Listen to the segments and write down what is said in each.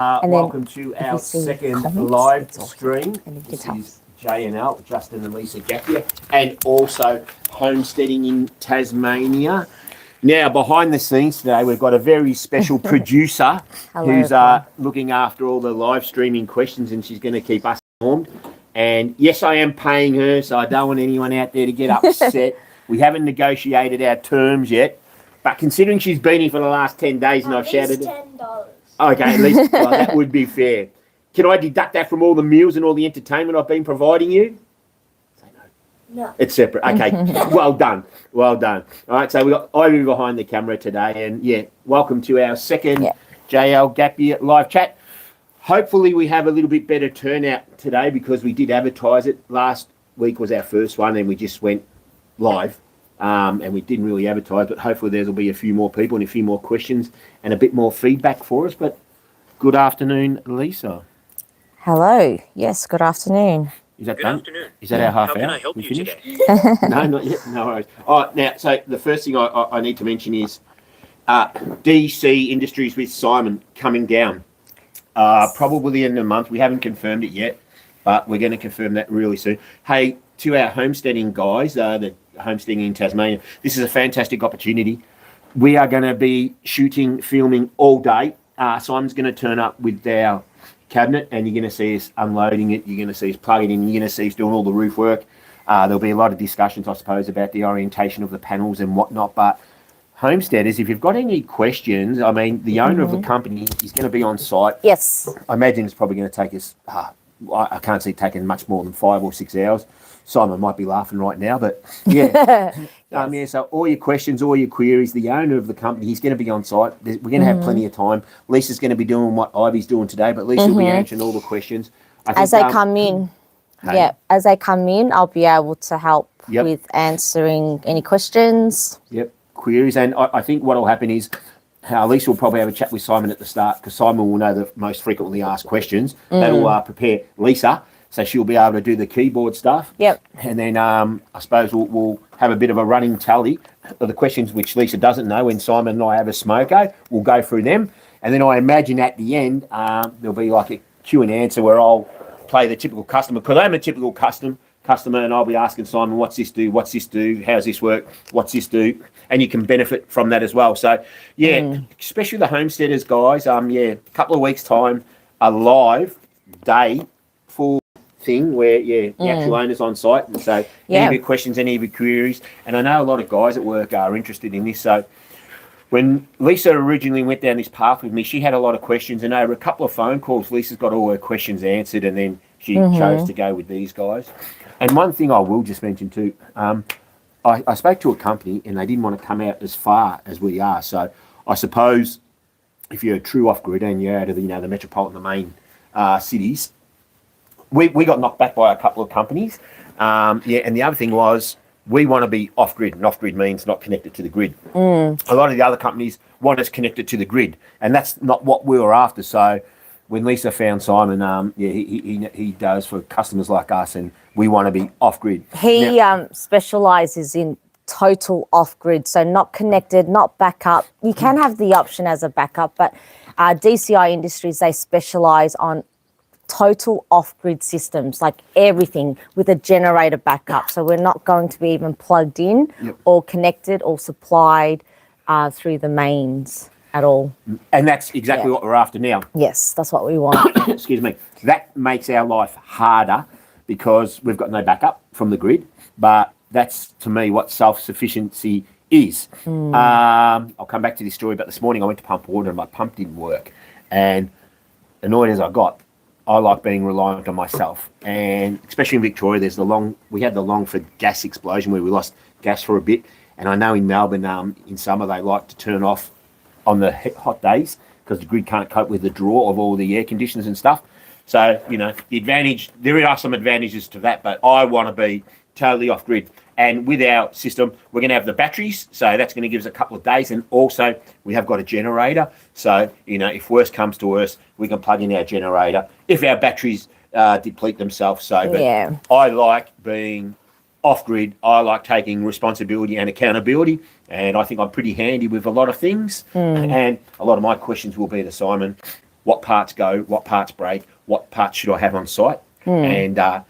And welcome to our second live stream. This is JNL, Justin and Lisa Gapyear, and also Homesteading in Tasmania. Now, behind the scenes today, we've got a very special producer who's looking after all the live streaming questions, and she's going to keep us informed. And yes, I am paying her, so I don't want anyone out there to get upset. We haven't negotiated our terms yet, but considering she's been here for the last 10 days and I've shouted... $10. Okay, at least well, that would be fair. Can I deduct that from all the meals and all the entertainment I've been providing you? Say no. No. It's separate. Okay, well done. Well done. All right, so we've got Ivy behind the camera today. And, yeah, welcome to our second JLGapYear live chat. Hopefully we have a little bit better turnout today because we did advertise it. Last week was our first one and we just went live. And we didn't really advertise, but hopefully there'll be a few more people and a few more questions and a bit more feedback for us. But good afternoon, Lisa. Hello. Yes, good afternoon. Is that good done? Afternoon. Is that our half hour? How can I help you finished? today? No, not yet. No worries. All right, now, so the first thing I need to mention is DC Industries with Simon coming down. Probably the end of the month. We haven't confirmed it yet, but we're going to confirm that really soon. Hey, to our homesteading guys, the homesteading in Tasmania, this is a fantastic opportunity. We are going to be shooting, filming all day. Simon's going to turn up with our cabinet and you're going to see us unloading it. You're going to see us plugging in. You're going to see us doing all the roof work. There'll be a lot of discussions, I suppose, about the orientation of the panels and whatnot. But homesteaders, if you've got any questions, I mean, the owner of the company is going to be on site. Yes. I imagine it's probably going to take us, I can't see it taking much more than 5 or 6 hours. Simon might be laughing right now, but yeah. Yeah, so all your questions, all your queries, the owner of the company, he's going to be on site. We're going to have plenty of time. Lisa's going to be doing what Ivy's doing today, but Lisa will be answering all the questions. As they come in. Hey. Yeah, as they come in, I'll be able to help with answering any questions. Yep, queries. And I think what will happen is Lisa will probably have a chat with Simon at the start because Simon will know the most frequently asked questions. That'll prepare Lisa. So she'll be able to do the keyboard stuff. Yep. And then I suppose we'll have a bit of a running tally of the questions which Lisa doesn't know. When Simon and I have a smoko, we'll go through them. And then I imagine at the end, there'll be like a Q and answer where I'll play the typical customer. Because I'm a typical customer and I'll be asking Simon, what's this do? What's this do? How's this work? What's this do? And you can benefit from that as well. So, yeah, especially the homesteaders, guys. A couple of weeks' time, a live day full thing where the actual owner's on site, and so any of your questions, any of your queries, and I know a lot of guys at work are interested in this. So when Lisa originally went down this path with me, she had a lot of questions, and over a couple of phone calls Lisa's got all her questions answered, and then she chose to go with these guys. And one thing I will just mention too, I spoke to a company and they didn't want to come out as far as we are. So I suppose if you're a true off-grid and you're out of the metropolitan, the main cities, we got knocked back by a couple of companies. And the other thing was we want to be off-grid, and off-grid means not connected to the grid. A lot of the other companies want us connected to the grid, and that's not what we were after. So when Lisa found Simon, he does for customers like us, and we want to be off-grid. He specialises in total off-grid, so not connected, not backup. You can have the option as a backup, but DCI Industries, they specialise on total off-grid systems, like everything with a generator backup. So we're not going to be even plugged in or connected or supplied through the mains at all. And that's exactly what we're after now. Yes, that's what we want. Excuse me. That makes our life harder because we've got no backup from the grid, but that's, to me, what self-sufficiency is. I'll come back to this story, but this morning I went to pump water and my pump didn't work. And annoyed as I got, I like being reliant on myself, and especially in Victoria, we had the Longford gas explosion where we lost gas for a bit, and I know in Melbourne, in summer, they like to turn off on the hot days because the grid can't cope with the draw of all the air conditioners and stuff. So, there are some advantages to that, but I want to be totally off grid. And with our system, we're going to have the batteries. So that's going to give us a couple of days. And also we have got a generator. So, if worse comes to worse, we can plug in our generator if our batteries deplete themselves. So, but I like being off grid. I like taking responsibility and accountability. And I think I'm pretty handy with a lot of things. And a lot of my questions will be to Simon. what parts go, what parts break, what parts should I have on site, and a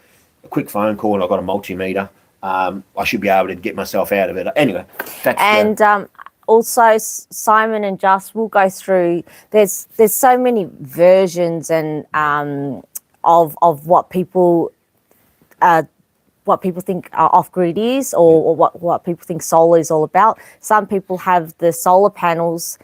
quick phone call, and I've got a multimeter. I should be able to get myself out of it. Anyway, that's also, Simon and Just will go through. There's so many versions and of what people think off-grid is, or what people think solar is all about. Some people have the solar panels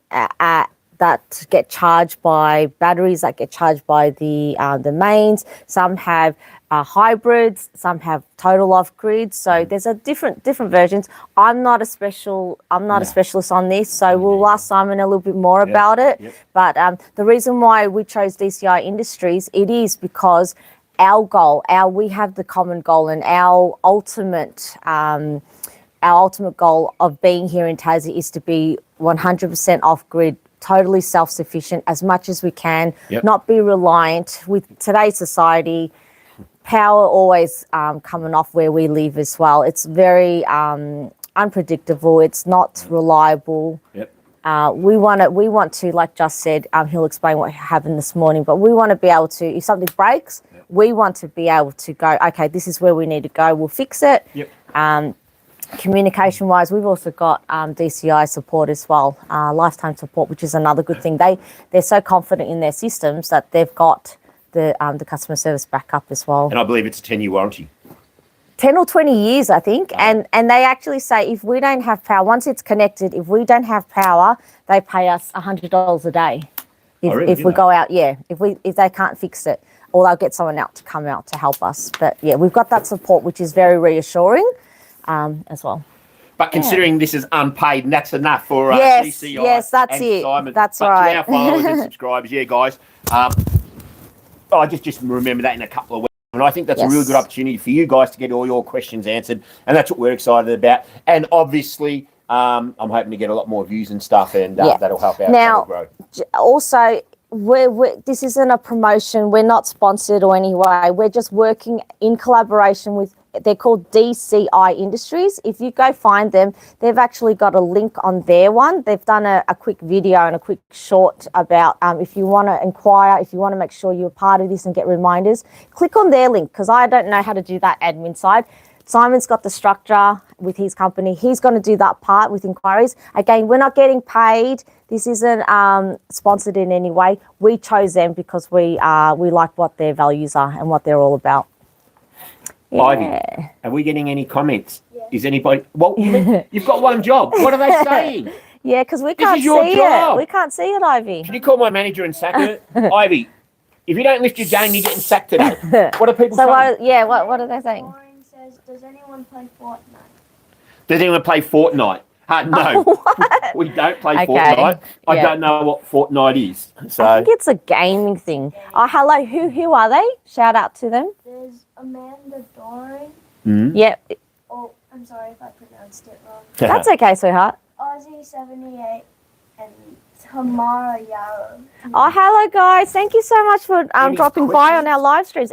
that get charged by batteries, that get charged by the mains. Some have hybrids, some have total off-grid. So there's a different versions. I'm not a specialist on this, so we'll ask Simon a little bit more about it. But the reason why we chose DCI Industries, it is because our goal, we have the common goal, and our ultimate goal of being here in Tassie is to be 100% off-grid, totally self-sufficient as much as we can, not be reliant. With today's society, power always coming off where we live as well. It's very unpredictable. It's not reliable. We want to, like Just said, he'll explain what happened this morning, but we want to be able to, if something breaks, we want to be able to go, okay, this is where we need to go, we'll fix it. Communication wise, we've also got DCI support as well, lifetime support, which is another good thing. They're so confident in their systems that they've got the customer service backup as well. And I believe it's a 10-year warranty. 10 or 20 years, I think. And they actually say if we don't have power, once it's connected, if we don't have power, they pay us $100 a day. If we go out, if they can't fix it, or they'll get someone out to come out to help us. But yeah, we've got that support, which is very reassuring as well. But considering this is unpaid, and that's enough for DCI. Yes, that's and it. Simon. That's but right. To our followers and subscribers, guys. I just remember that in a couple of weeks. And I think that's a really good opportunity for you guys to get all your questions answered. And that's what we're excited about. And obviously, I'm hoping to get a lot more views and stuff, and that'll help our channel grow. Also, this isn't a promotion. We're not sponsored or any way. We're just working in collaboration with, they're called DCI Industries. If you go find them, they've actually got a link on their one. They've done a quick video and a quick short about if you want to inquire, if you want to make sure you're part of this and get reminders, click on their link, because I don't know how to do that admin side. Simon's got the structure with his company. He's going to do that part with inquiries. Again, we're not getting paid. This isn't sponsored in any way. We chose them because we like what their values are and what they're all about. Ivy, are we getting any comments? Is anybody? Well, you've got one job. What are they saying? Because we can't see it. We can't see it, Ivy. Can you call my manager and sack her? Ivy, if you don't lift your game, you're getting sacked today. What are people saying? What are they saying? Lauren says, does anyone play Fortnite? Does anyone play Fortnite? No, we don't play Fortnite. I don't know what Fortnite is. So I think it's a gaming thing. Oh, hello. Who are they? Shout out to them. There's Amanda Doran. Yep. Oh, I'm sorry if I pronounced it wrong. That's okay, sweetheart. Aussie78 and Tamara Yarrow. Oh, hello, guys. Thank you so much for dropping by on our live streams.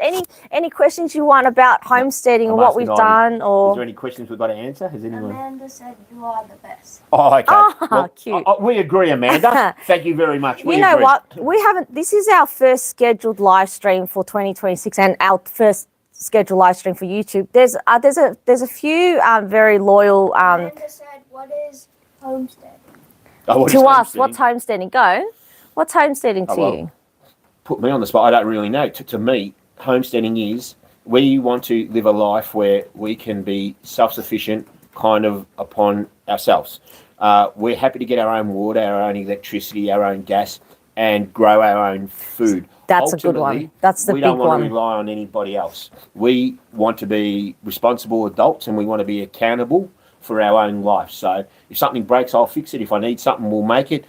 Any questions you want about homesteading or what we've done? Or is there any questions we've got to answer? Has anyone? Amanda said you are the best. Oh, okay. Oh, cute. We agree, Amanda. Thank you very much. You know what? We haven't. This is our first scheduled live stream for 2026, and our first scheduled live stream for YouTube. There's a few very loyal. Amanda said, "What is homesteading?" To us, what's homesteading? Go. What's homesteading to you? Put me on the spot. I don't really know. To me, homesteading is we want to live a life where we can be self-sufficient, kind of upon ourselves. We're happy to get our own water, our own electricity, our own gas, and grow our own food. That's a good one. That's the big one. We don't want to rely on anybody else. We want to be responsible adults, and we want to be accountable for our own life. So if something breaks, I'll fix it. If I need something, we'll make it.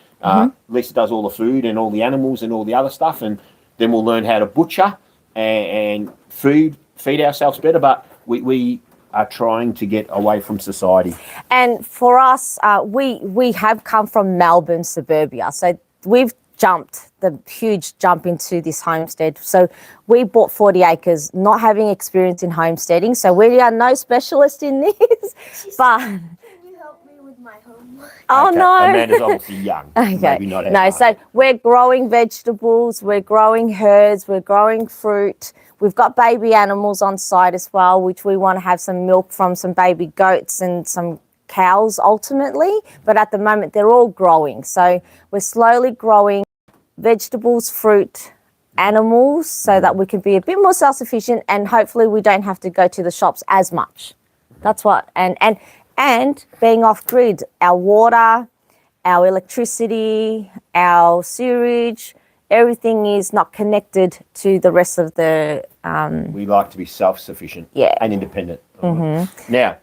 Lisa does all the food and all the animals and all the other stuff, and then we'll learn how to butcher and feed ourselves better. But we are trying to get away from society. And for us, we have come from Melbourne suburbia, so we've jumped the huge jump into this homestead. So we bought 40 acres, not having experience in homesteading. So we are no specialist in this. But can you help me with my home Oh, Okay, no. Amanda's obviously young. Okay. Maybe not as No, much. so we're growing vegetables, we're growing herbs, we're growing fruit. We've got baby animals on site as well, which we want to have some milk from some baby goats and some cows ultimately. But at the moment, they're all growing. So we're slowly growing vegetables, fruit, animals so that we can be a bit more self-sufficient, and hopefully we don't have to go to the shops as much. That's what, and being off grid, our water, our electricity, our sewage, everything is not connected to the rest of the We like to be self-sufficient and independent. Now,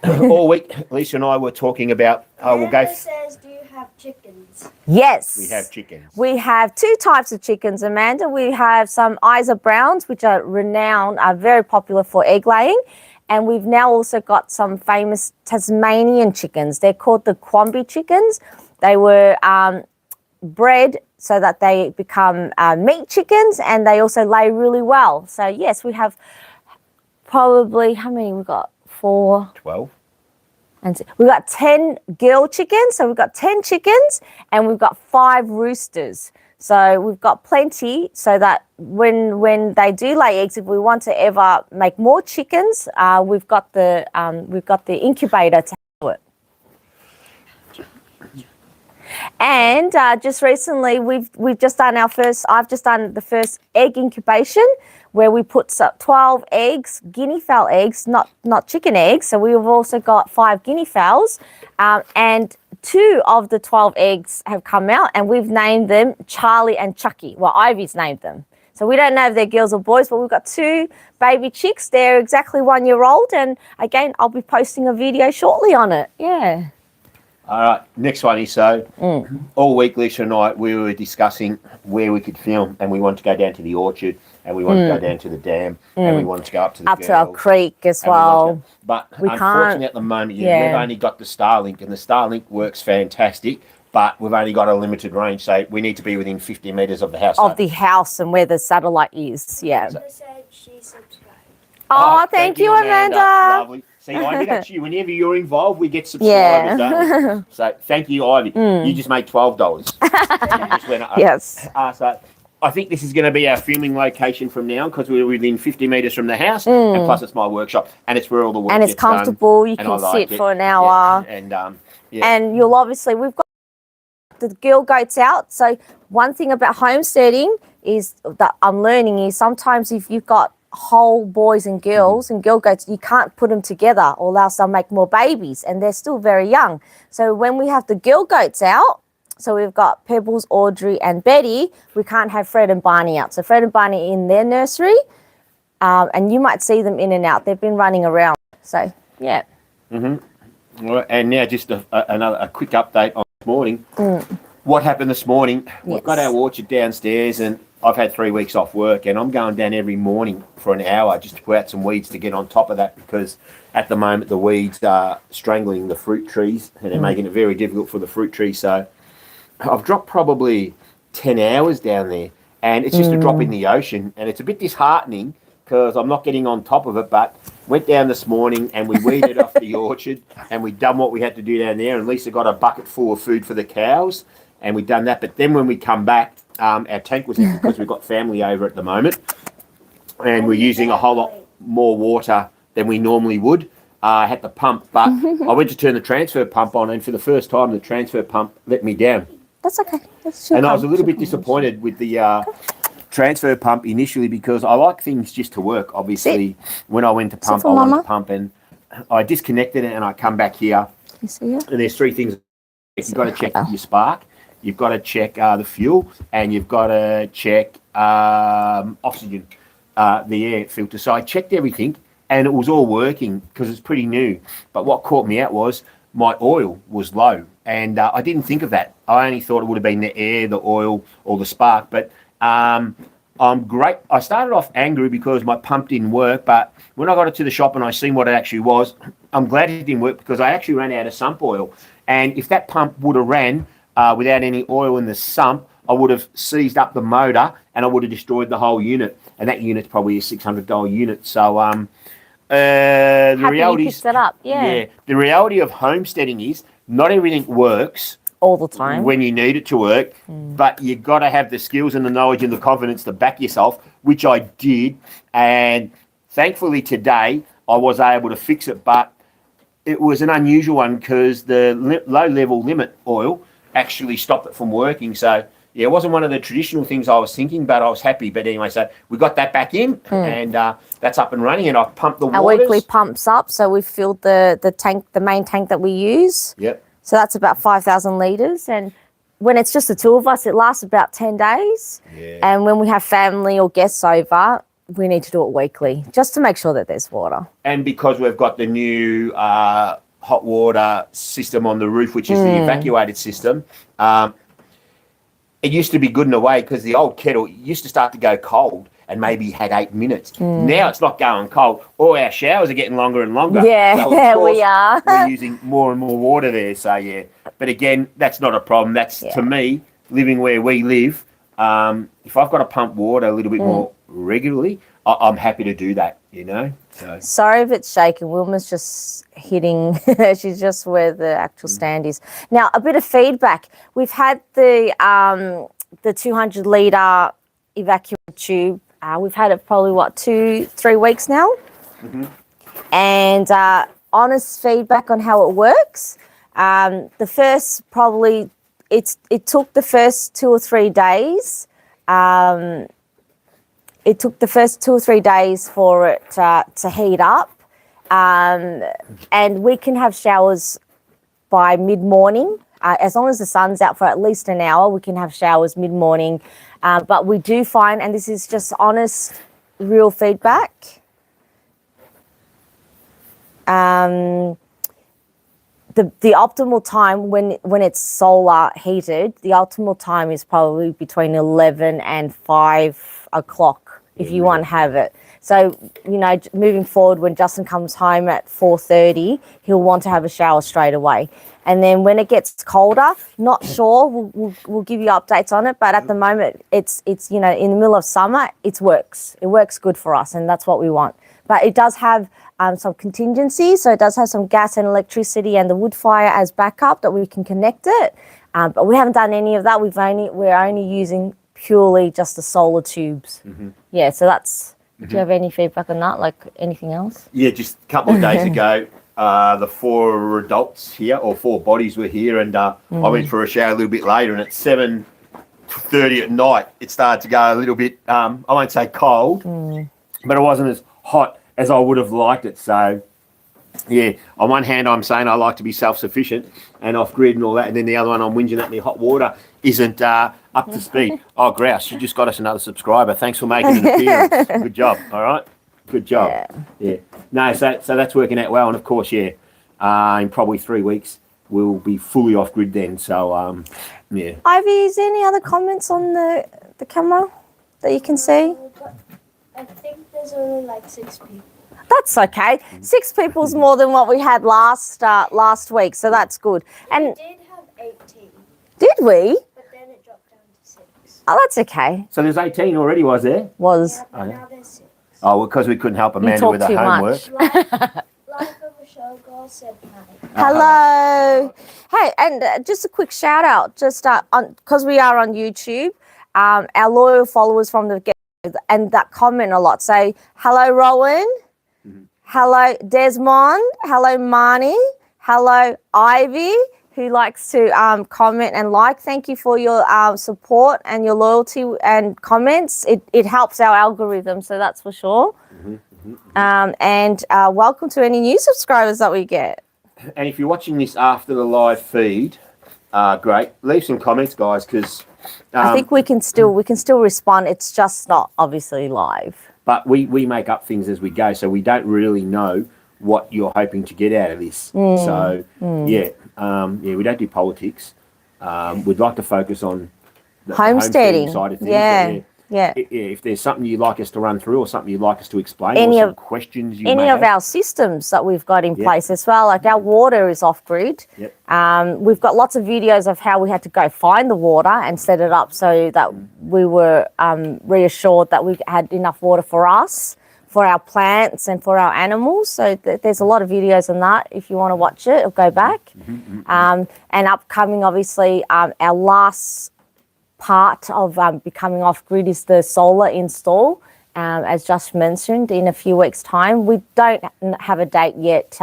all week, Lisa and I were talking about, Amanda says, do you have chickens? Yes. We have chickens. We have two types of chickens, Amanda. We have some Isa Browns, which are renowned, are very popular for egg laying. And we've now also got some famous Tasmanian chickens. They're called the Quamby chickens. They were bred so that they become meat chickens, and they also lay really well. So yes, we have probably, how many we've got? 4. 12. And we've got 10 girl chickens, so we've got 10 chickens, and we've got 5 roosters. So we've got plenty, so that when they do lay eggs, if we want to ever make more chickens, we've got the incubator to do it. And just recently, we've just done I've just done the first egg incubation, where we put 12 eggs, guinea fowl eggs, not chicken eggs. So we've also got 5 guinea fowls, and 2 of the 12 eggs have come out, and we've named them Charlie and Chucky. Well, Ivy's named them. So we don't know if they're girls or boys, but we've got 2 baby chicks. They're exactly 1 year old, and again, I'll be posting a video shortly on it. Yeah. All right, next one is all week, Lisa and I, we were discussing where we could film, and we wanted to go down to the orchard, and we wanted to go down to the dam, and we wanted to go up to the to our creek as well. But we unfortunately can't, at the moment, we've only got the Starlink, and the Starlink works fantastic, but we've only got a limited range, so we need to be within 50 metres of the house. Of the house and where the satellite is, yeah. Amanda said she subscribed. Oh, thank you, Amanda. Lovely. See, Ivy, that's you. Whenever you're involved, we get subscribers, don't we? So thank you, Ivy. You just made $12. Just went up. Yes. So I think this is going to be our filming location from now, because we're within 50 metres from the house, and plus it's my workshop, and it's where all the work and it's gets comfortable. done, You and can I like sit it. for an hour. And you'll obviously, we've got the girl goats out. So one thing about homesteading is that I'm learning is sometimes if you've got whole boys and girls and girl goats, you can't put them together, or else they'll make more babies, and they're still very young. So when we have the girl goats out, so we've got Pebbles, Audrey and Betty, we can't have Fred and Barney out. So Fred and Barney in their nursery, and you might see them in and out. They've been running around. So yeah. Well, and now just a quick update on this morning. What happened this morning? We've got our orchard downstairs, and I've had 3 weeks off work, and I'm going down every morning for an hour just to put out some weeds to get on top of that, because at the moment the weeds are strangling the fruit trees, and they're making it very difficult for the fruit trees. So I've dropped probably 10 hours down there, and it's just a drop in the ocean, and it's a bit disheartening because I'm not getting on top of it. But went down this morning and we weeded off the orchard, and we done what we had to do down there, and Lisa got a bucket full of food for the cows, and we done that. But then when we come back, our tank was empty because we've got family over at the moment, and we're using a whole lot more water than we normally would. I had to pump, but I went to turn the transfer pump on, and for the first time the transfer pump let me down. That's okay. And I was a little bit disappointed with the transfer pump initially, because I like things just to work. Obviously, when I went to pump, I wanted to pump, and I disconnected it, and I come back here, You see it? and there's 3 things. You've got to check your spark, you've got to check the fuel, and you've got to check oxygen, the air filter. So I checked everything, and it was all working because it's pretty new. But what caught me out was my oil was low, and I didn't think of that. I only thought it would have been the air, the oil, or the spark. But I'm great. I started off angry because my pump didn't work, but when I got it to the shop and I seen what it actually was, I'm glad it didn't work, because I actually ran out of sump oil. And if that pump would have ran without any oil in the sump, I would have seized up the motor and I would have destroyed the whole unit. And that unit's probably a $600 unit. So the reality is, it up. Yeah. The reality of homesteading is not everything works all the time. when you need it to work, but you got to have the skills and the knowledge and the confidence to back yourself, which I did. And thankfully today I was able to fix it, but it was an unusual one because the low-level limit oil actually stopped it from working. So, yeah, it wasn't one of the traditional things I was thinking, but I was happy. But anyway, so we got that back in, and that's up and running, and I've pumped the Our waters. weekly pumps up, so we've filled the tank, the main tank that we use. Yep. So that's about 5,000 litres, and when it's just the two of us, it lasts about 10 days. Yeah. And when we have family or guests over, we need to do it weekly just to make sure that there's water. And because we've got the new hot water system on the roof, which is the evacuated system, it used to be good in a way because the old kettle used to start to go cold and maybe had 8 minutes. Now it's not going cold. All our showers are getting longer and longer. Yeah, So of course, we are. We're using more and more water there. So, yeah. But again, that's not a problem. That's, to me, living where we live, if I've got to pump water a little bit more regularly, I'm happy to do that, you know. So. Sorry if it's shaking. Wilma's just hitting. She's just where the actual stand is. Now, a bit of feedback. We've had the 200 litre evacuated tube. We've had it probably 2-3 weeks now. And honest feedback on how it works. The first probably it took the first 2 or 3 days. It took the first 2 or 3 days for it to heat up, and we can have showers by mid-morning. As long as the sun's out for at least an hour, we can have showers mid-morning. But we do find, and this is just honest, real feedback, the optimal time when it's solar heated, the optimal time is probably between 11 and 5 o'clock if you want to have it. So, you know, moving forward, when Justin comes home at 4:30, he'll want to have a shower straight away. And then when it gets colder, not sure, we'll give you updates on it. But at the moment, it's you know, in the middle of summer, it works. It works good for us, and that's what we want. But it does have some contingency, so it does have some gas and electricity and the wood fire as backup that we can connect it. But we haven't done any of that. We're only using purely just the solar tubes. Yeah, so that's. Do you have any feedback on that? Like anything else? Yeah, just a couple of days ago, the 4 adults here, or 4 bodies were here, and I went for a shower a little bit later, and at 7:30 at night, it started to go a little bit, I won't say cold, but it wasn't as hot as I would have liked it. So, yeah, on one hand, I'm saying I like to be self-sufficient and off-grid and all that, and then the other one, I'm whinging that my hot water isn't up to speed. Oh, Grouse, you just got us another subscriber. Thanks for making an appearance. Good job, all right? Good job. Yeah. No, so that's working out well, and of course, yeah, in probably 3 weeks, we'll be fully off-grid then, so, yeah. Ivy, is there any other comments on the camera that you can see? I think there's only like 6 people. That's okay. 6 people's more than what we had last week, so that's good. And We did have 18, did we? but then it dropped down to 6. Oh, that's okay. So there's 18 already, was there? Was. Yeah, but now there's 6. Oh, well, because we couldn't help Amanda talk with her too homework. Life of a show girl said hi. Hello. Hey, and just a quick shout out, just because we are on YouTube, our loyal followers from the get and that comment a lot. Say hello, Rowan. Hello, Desmond. Hello, Marnie. Hello, Ivy, who likes to comment and like. Thank you for your support and your loyalty and comments. It helps our algorithm, so that's for sure. And welcome to any new subscribers that we get. And if you're watching this after the live feed, great. Leave some comments, guys, because I think we can still respond. It's just not obviously live. But we make up things as we go, so we don't really know what you're hoping to get out of this. So, yeah, we don't do politics. We'd like to focus on the homesteading side of things. Yeah. If there's something you'd like us to run through or something you'd like us to explain, Any or some of- questions you Any may of have. our systems that we've got in place as well, like our water is off grid. Yep. We've got lots of videos of how we had to go find the water and set it up so that we were reassured that we had enough water for us for our plants and for our animals. So there's a lot of videos on that. If you want to watch it, or go back. And upcoming, obviously, our last part of becoming off-grid is the solar install. As just mentioned, in a few weeks' time. We don't have a date yet.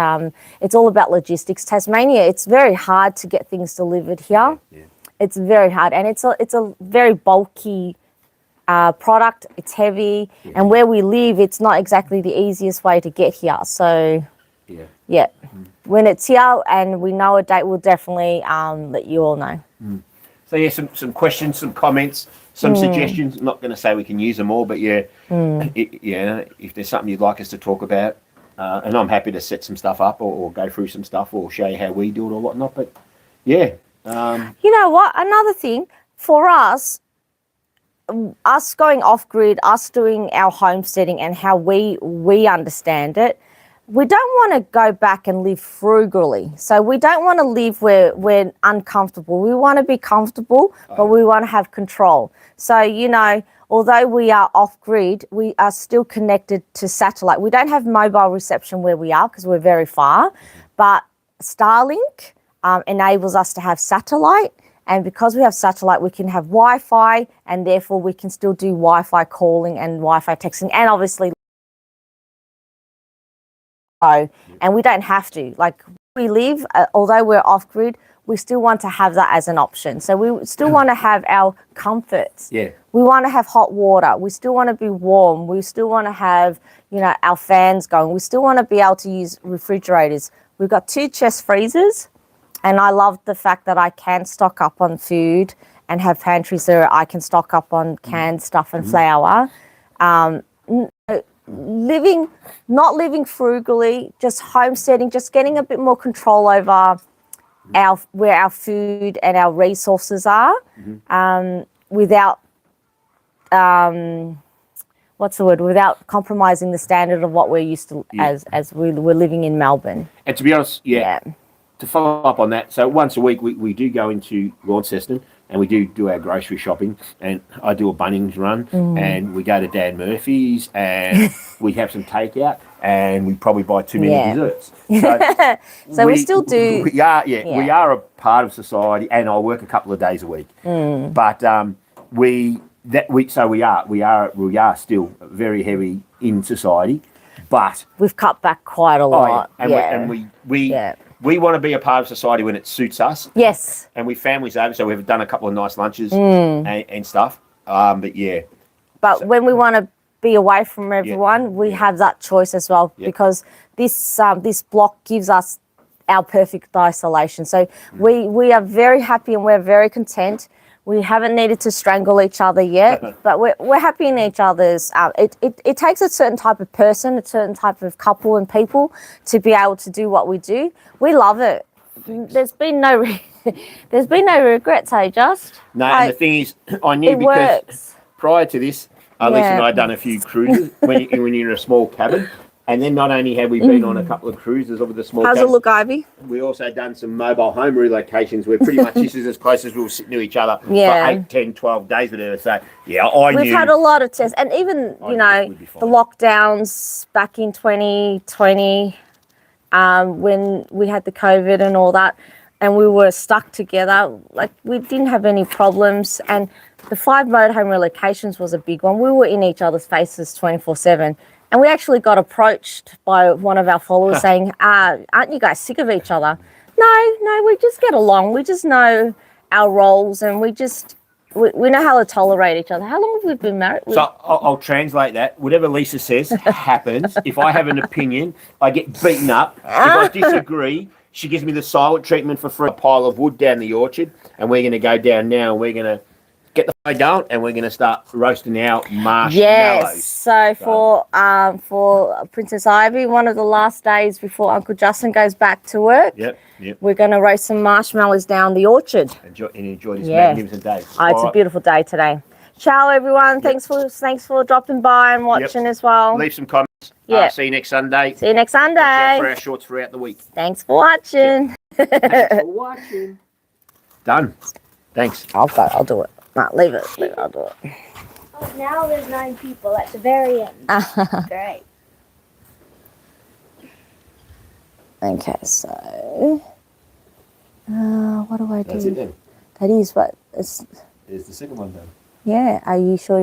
It's all about logistics. Tasmania, it's very hard to get things delivered here. Yeah. It's very hard, and it's a very bulky product. It's heavy, and where we live, it's not exactly the easiest way to get here. So, yeah. When it's here and we know a date, we'll definitely let you all know. So yeah, some questions, some comments, some suggestions. I'm not going to say we can use them all, but yeah, if there's something you'd like us to talk about, and I'm happy to set some stuff up or go through some stuff or show you how we do it or whatnot. But yeah, you know what? Another thing for us going off grid, us doing our homesteading and how we understand it. We don't want to go back and live frugally. So we don't want to live where we're uncomfortable. We want to be comfortable, but we want to have control. So, you know, although we are off grid, we are still connected to satellite. We don't have mobile reception where we are because we're very far, but Starlink enables us to have satellite. And because we have satellite, we can have Wi-Fi, and therefore we can still do Wi-Fi calling and Wi-Fi texting, and obviously and we don't have to. Like we live, although we're off grid, we still want to have that as an option. So we still want to have our comforts. Yeah. We want to have hot water. We still want to be warm. We still want to have, you know, our fans going. We still want to be able to use refrigerators. We've got 2 chest freezers, and I love the fact that I can stock up on food and have pantries where I can stock up on canned stuff and flour. Not living frugally, just homesteading, just getting a bit more control over where our food and our resources are, without without compromising the standard of what we're used to as we're living in Melbourne. And to be honest, to follow up on that, so once a week we do go into Launceston and we do our grocery shopping, and I do a Bunnings run, and we go to Dan Murphy's and we have some takeout, and we probably buy too many desserts. So, we still do. We are a part of society, and I work a couple of days a week. But we are still very heavy in society, but we've cut back quite a lot. We want to be a part of society when it suits us. Yes. And we families over, so we've done a couple of nice lunches and stuff. But when we want to be away from everyone, we have that choice as well, because this block gives us our perfect isolation. So we are very happy and we're very content. We haven't needed to strangle each other yet, but we're happy in each other's. It takes a certain type of person, a certain type of couple and people to be able to do what we do. We love it. There's been no regrets, hey, Just? No, and the thing is, I knew because prior to this, Lisa and I had done a few cruises when you're in a small cabin. And then not only have we been on a couple of cruises with a small How's cabin, it look, Ivy? we also done some mobile home relocations where pretty much this is as close as we'll sit to each other for 8, 10, 12 days with her. So, We've had a lot of tests. And even, the lockdowns back in 2020, when we had the COVID and all that, and we were stuck together, like we didn't have any problems. And the 5 motorhome relocations was a big one. We were in each other's faces 24/7. And we actually got approached by one of our followers saying, aren't you guys sick of each other? No, we just get along. We just know our roles, and we know how to tolerate each other. How long have we been married? So I'll translate that. Whatever Lisa says happens. If I have an opinion, I get beaten up. If I disagree, she gives me the silent treatment for free. A pile of wood down the orchard, and we're going to go down now, and we're going to get the fire going, and we're going to start roasting our marshmallows. Yes. So for Princess Ivy, one of the last days before Uncle Justin goes back to work, we're going to roast some marshmallows down the orchard. Enjoy this magnificent day. It's a beautiful day today. Ciao, everyone. Thanks for dropping by and watching as well. Leave some comments. See you next Sunday. See you next Sunday. Watch out for our shorts throughout the week. Thanks for watching. Thanks for watching. Done. Thanks. I'll do it. No, leave it. I'll do it. Oh, now there's 9 people at the very end. Great. Okay, so what do I do? That's it then. That is, but it's There's the second one done. yeah. Are you sure?